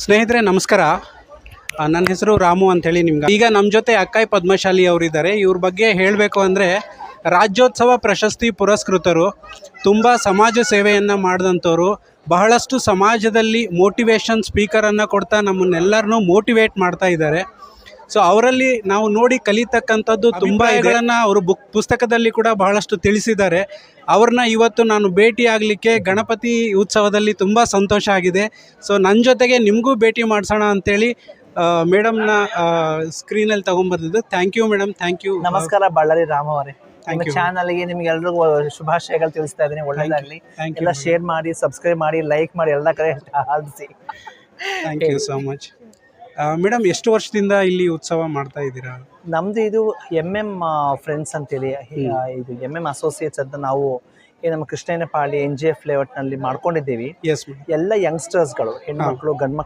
ಸ್ನೇಹಿತರೆ ನಮಸ್ಕಾರ. ನನ್ನ ಹೆಸರು ರಾಮು ಅಂಥೇಳಿ. ನಿಮ್ಗೆ ಈಗ ನಮ್ಮ ಜೊತೆ ಅಕ್ಕಾಯಿ ಪದ್ಮಶಾಲಿ ಅವರಿದ್ದಾರೆ. ಇವ್ರ ಬಗ್ಗೆ ಹೇಳಬೇಕು ಅಂದರೆ ರಾಜ್ಯೋತ್ಸವ ಪ್ರಶಸ್ತಿ ಪುರಸ್ಕೃತರು, ತುಂಬ ಸಮಾಜ ಸೇವೆಯನ್ನು ಮಾಡಿದಂಥವ್ರು, ಬಹಳಷ್ಟು ಸಮಾಜದಲ್ಲಿ ಮೋಟಿವೇಶನ್ ಸ್ಪೀಕರನ್ನು ಕೊಡ್ತಾ ನಮ್ಮನ್ನೆಲ್ಲರನ್ನೂ ಮೋಟಿವೇಟ್ ಮಾಡ್ತಾ ಇದ್ದಾರೆ. ಸೊ ಅವರಲ್ಲಿ ನಾವು ನೋಡಿ ಕಲಿತಕ್ಕಂಥದ್ದು ತುಂಬ ಇದನ್ನು ಅವರು ಪುಸ್ತಕದಲ್ಲಿ ಕೂಡ ಬಹಳಷ್ಟು ತಿಳಿಸಿದ್ದಾರೆ. ಅವ್ರನ್ನ ಇವತ್ತು ನಾನು ಭೇಟಿ ಆಗಲಿಕ್ಕೆ ಗಣಪತಿ ಉತ್ಸವದಲ್ಲಿ ತುಂಬ ಸಂತೋಷ ಆಗಿದೆ. ಸೊ ನನ್ನ ಜೊತೆಗೆ ನಿಮಗೂ ಭೇಟಿ ಮಾಡಿಸೋಣ ಅಂತೇಳಿ ಮೇಡಮ್ನ ಸ್ಕ್ರೀನಲ್ಲಿ ತೊಗೊಂಬಂದಿದ್ದು. Thank you madam, thank you. ನಮಸ್ಕಾರ ಬಳ್ಳಾರಿ ರಾಮ ಅವರೇ. ನಿಮ್ಮ ಚಾನಲ್ಗೆ ನಿಮ್ಗೆ ಎಲ್ರಿಗೂ ಶುಭಾಶಯಗಳು ತಿಳಿಸ್ತಾ ಇದ್ದೀನಿ. ಒಳ್ಳೆಯದಾಗಲಿ. ಎಲ್ಲ ಶೇರ್ ಮಾಡಿ, ಸಬ್ಸ್ಕ್ರೈಬ್ ಮಾಡಿ, ಲೈಕ್ ಮಾಡಿ, ಎಲ್ಲ ಕಡೆ ಆಲಿಸಿ. Thank you so much. Madam, ಎಷ್ಟು ವರ್ಷದಿಂದ ಇಲ್ಲಿ ಉತ್ಸವ ಮಾಡ್ತಾ ಇದ್ದೀರಾ? ನಮ್ದು ಇದು MM ಫ್ರೆಂಡ್ಸ್ ಅಂತೇಳಿ, ಇದು MM ಅಸೋಸಿಯೇಟ್ಸ್ ಅಂತ ನಾವು ನಮ್ಮ ಕೃಷ್ಣಯ್ಯನಪಾಳ್ಯ NJF ಲೇಔಟ್ನಲ್ಲಿ ಮಾಡ್ಕೊಂಡಿದ್ದೀವಿ. Yes madam. ಎಲ್ಲ ಯಂಗ್ಸ್ಟರ್ಸ್ಗಳು, ಹೆಣ್ಮಕ್ಳು ಗಂಡ್ಮಕ್ಳು